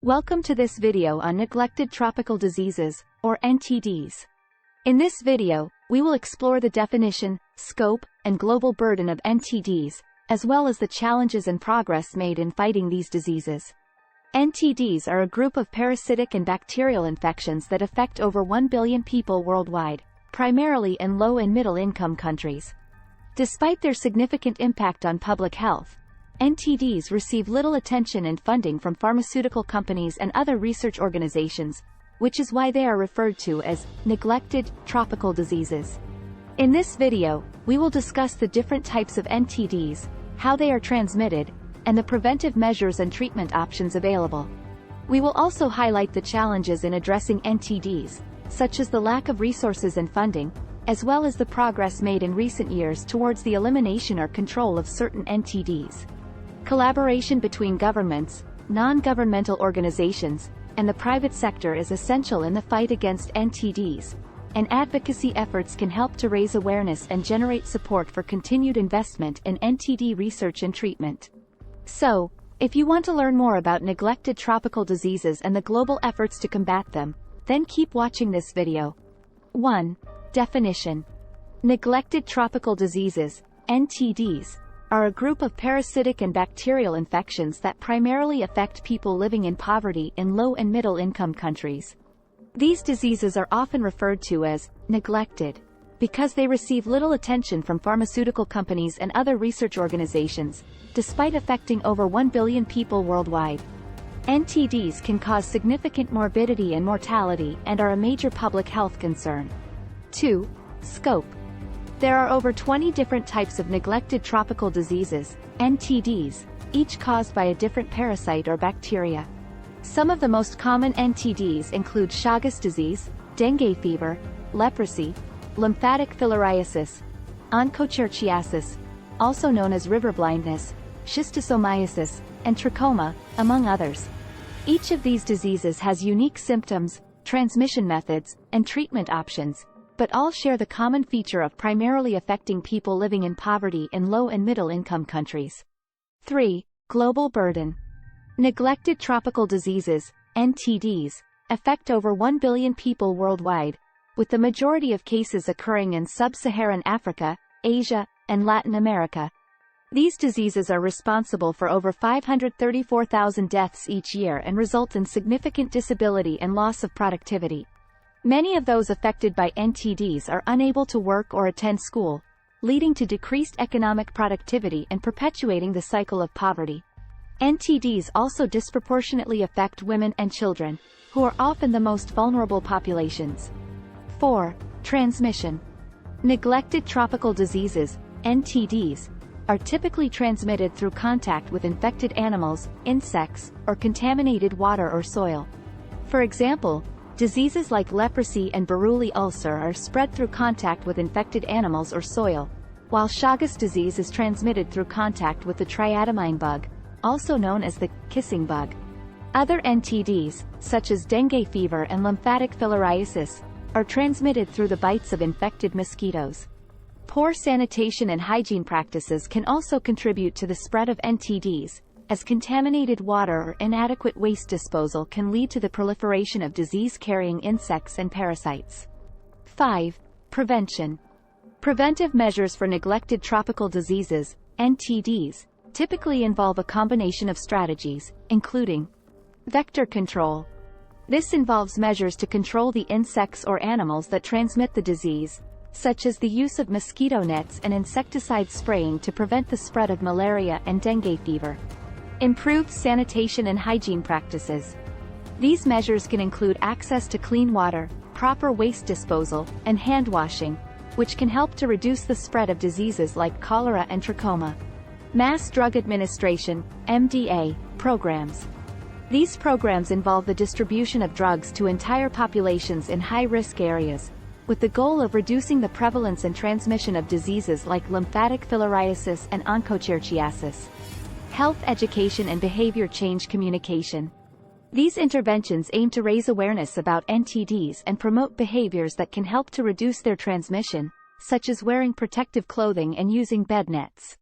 Welcome to this video on neglected tropical diseases, or NTDs. In this video, we will explore the definition, scope, and global burden of NTDs, as well as the challenges and progress made in fighting these diseases. NTDs are a group of parasitic and bacterial infections that affect over 1 billion people worldwide, primarily in low and middle-income countries. Despite their significant impact on public health, NTDs receive little attention and funding from pharmaceutical companies and other research organizations, which is why they are referred to as neglected tropical diseases. In this video, we will discuss the different types of NTDs, how they are transmitted, and the preventive measures and treatment options available. We will also highlight the challenges in addressing NTDs, such as the lack of resources and funding, as well as the progress made in recent years towards the elimination or control of certain NTDs. Collaboration between governments, non-governmental organizations, and the private sector is essential in the fight against NTDs, and advocacy efforts can help to raise awareness and generate support for continued investment in NTD research and treatment. So, if you want to learn more about neglected tropical diseases and the global efforts to combat them, then keep watching this video. 1. Definition. Neglected tropical diseases, NTDs, are a group of parasitic and bacterial infections that primarily affect people living in poverty in low and middle-income countries. These diseases are often referred to as neglected because they receive little attention from pharmaceutical companies and other research organizations, despite affecting over 1 billion people worldwide. NTDs can cause significant morbidity and mortality and are a major public health concern. 2. Scope. There are over 20 different types of neglected tropical diseases, NTDs, each caused by a different parasite or bacteria. Some of the most common NTDs include Chagas disease, dengue fever, leprosy, lymphatic filariasis, onchocerciasis, also known as river blindness, schistosomiasis, and trachoma, among others. Each of these diseases has unique symptoms, transmission methods, and treatment options, but all share the common feature of primarily affecting people living in poverty in low and middle-income countries. 3. Global burden. Neglected tropical diseases, NTDs, affect over 1 billion people worldwide, with the majority of cases occurring in sub-Saharan Africa, Asia, and Latin America. These diseases are responsible for over 534,000 deaths each year and result in significant disability and loss of productivity. Many of those affected by NTDs are unable to work or attend school, leading to decreased economic productivity and perpetuating the cycle of poverty. NTDs also disproportionately affect women and children, who are often the most vulnerable populations. 4. Transmission. Neglected tropical diseases, NTDs, are typically transmitted through contact with infected animals, insects, or contaminated water or soil. For example, diseases like leprosy and Buruli ulcer are spread through contact with infected animals or soil, while Chagas disease is transmitted through contact with the triatomine bug, also known as the kissing bug. Other NTDs, such as dengue fever and lymphatic filariasis, are transmitted through the bites of infected mosquitoes. Poor sanitation and hygiene practices can also contribute to the spread of NTDs, as contaminated water or inadequate waste disposal can lead to the proliferation of disease-carrying insects and parasites. 5. Prevention. Preventive measures for neglected tropical diseases, NTDs, typically involve a combination of strategies, including vector control. This involves measures to control the insects or animals that transmit the disease, such as the use of mosquito nets and insecticide spraying to prevent the spread of malaria and dengue fever. Improved sanitation and hygiene practices. These measures can include access to clean water, proper waste disposal, and hand washing, which can help to reduce the spread of diseases like cholera and trachoma. Mass Drug Administration, MDA, programs. These programs involve the distribution of drugs to entire populations in high-risk areas, with the goal of reducing the prevalence and transmission of diseases like lymphatic filariasis and onchocerciasis. Health education and behavior change communication. These interventions aim to raise awareness about NTDs and promote behaviors that can help to reduce their transmission, such as wearing protective clothing and using bed nets.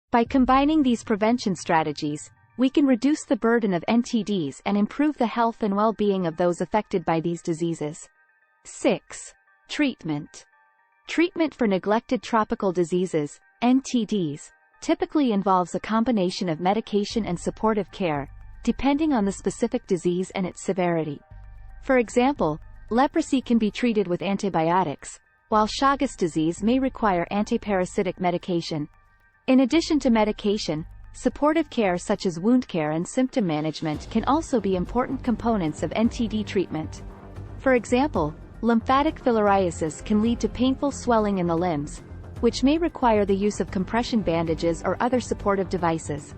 By combining these prevention strategies, we can reduce the burden of NTDs and improve the health and well-being of those affected by these diseases. 6. Treatment. Treatment for neglected tropical diseases, NTDs, typically involves a combination of medication and supportive care, depending on the specific disease and its severity. For example, leprosy can be treated with antibiotics, while Chagas disease may require antiparasitic medication. In addition to medication, supportive care such as wound care and symptom management can also be important components of NTD treatment. For example, lymphatic filariasis can lead to painful swelling in the limbs, which may require the use of compression bandages or other supportive devices.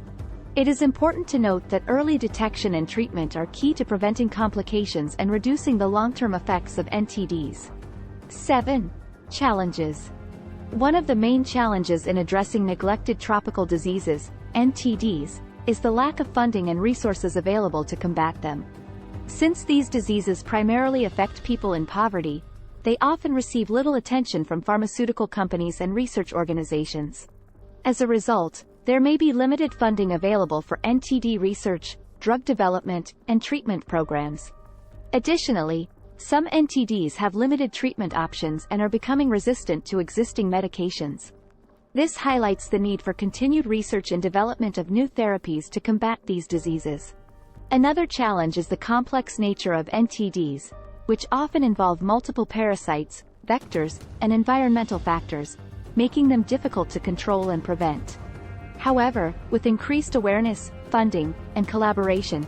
It is important to note that early detection and treatment are key to preventing complications and reducing the long-term effects of NTDs. 7. Challenges. One of the main challenges in addressing neglected tropical diseases, NTDs, is the lack of funding and resources available to combat them. Since these diseases primarily affect people in poverty, they often receive little attention from pharmaceutical companies and research organizations. As a result, there may be limited funding available for NTD research, drug development, and treatment programs. Additionally, some NTDs have limited treatment options and are becoming resistant to existing medications. This highlights the need for continued research and development of new therapies to combat these diseases. Another challenge is the complex nature of NTDs, which often involve multiple parasites, vectors, and environmental factors, making them difficult to control and prevent. However, with increased awareness, funding, and collaboration,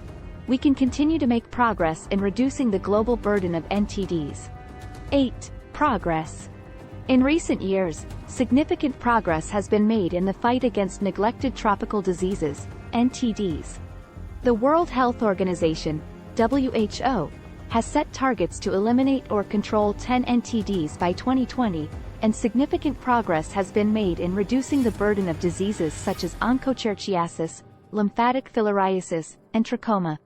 we can continue to make progress in reducing the global burden of NTDs. 8. Progress. In recent years, significant progress has been made in the fight against neglected tropical diseases, NTDs. The World Health Organization, WHO, has set targets to eliminate or control 10 NTDs by 2020, and significant progress has been made in reducing the burden of diseases such as onchocerciasis, lymphatic filariasis, and trachoma.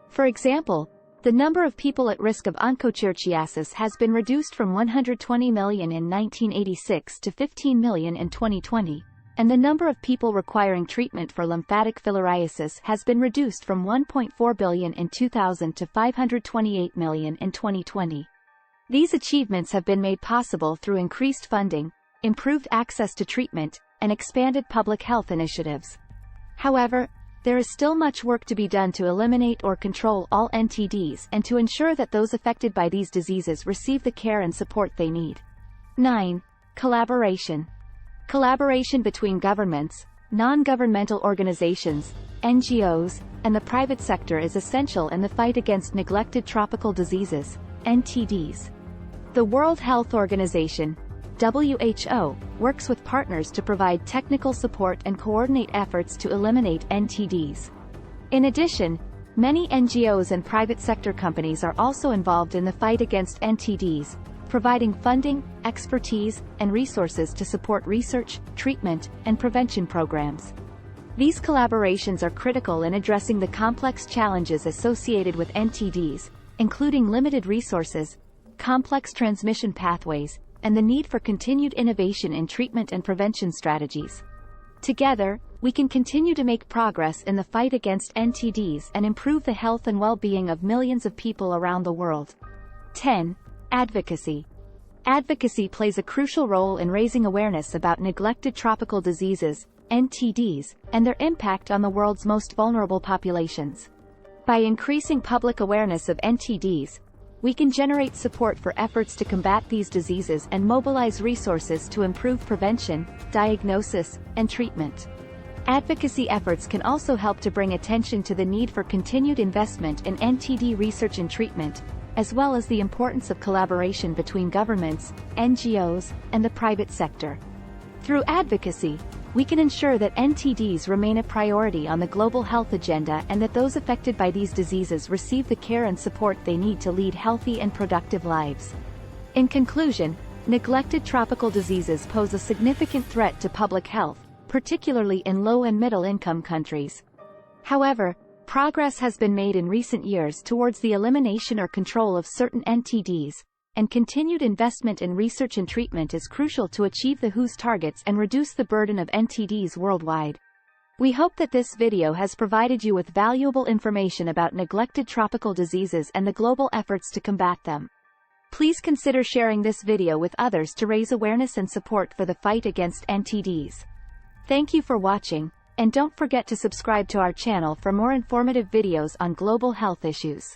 For example, the number of people at risk of onchocerciasis has been reduced from 120 million in 1986 to 15 million in 2020, and the number of people requiring treatment for lymphatic filariasis has been reduced from 1.4 billion in 2000 to 528 million in 2020. These achievements have been made possible through increased funding, improved access to treatment, and expanded public health initiatives. However, there is still much work to be done to eliminate or control all NTDs and to ensure that those affected by these diseases receive the care and support they need. 9. Collaboration. Collaboration between governments, non-governmental organizations, NGOs, and the private sector is essential in the fight against neglected tropical diseases, NTDs. The World Health Organization, WHO, works with partners to provide technical support and coordinate efforts to eliminate NTDs. In addition, many NGOs and private sector companies are also involved in the fight against NTDs, providing funding, expertise, and resources to support research, treatment, and prevention programs. These collaborations are critical in addressing the complex challenges associated with NTDs, including limited resources, complex transmission pathways, and the need for continued innovation in treatment and prevention strategies. Together, we can continue to make progress in the fight against NTDs and improve the health and well-being of millions of people around the world. 10. Advocacy. Advocacy plays a crucial role in raising awareness about neglected tropical diseases, NTDs, and their impact on the world's most vulnerable populations. By increasing public awareness of NTDs, we can generate support for efforts to combat these diseases and mobilize resources to improve prevention, diagnosis, and treatment. Advocacy efforts can also help to bring attention to the need for continued investment in NTD research and treatment, as well as the importance of collaboration between governments, NGOs, and the private sector. Through advocacy, we can ensure that NTDs remain a priority on the global health agenda and that those affected by these diseases receive the care and support they need to lead healthy and productive lives. In conclusion, neglected tropical diseases pose a significant threat to public health, particularly in low- and middle-income countries. However, progress has been made in recent years towards the elimination or control of certain NTDs, and continued investment in research and treatment is crucial to achieve the WHO's targets and reduce the burden of NTDs worldwide. We hope that this video has provided you with valuable information about neglected tropical diseases and the global efforts to combat them. Please consider sharing this video with others to raise awareness and support for the fight against NTDs. Thank you for watching, and don't forget to subscribe to our channel for more informative videos on global health issues.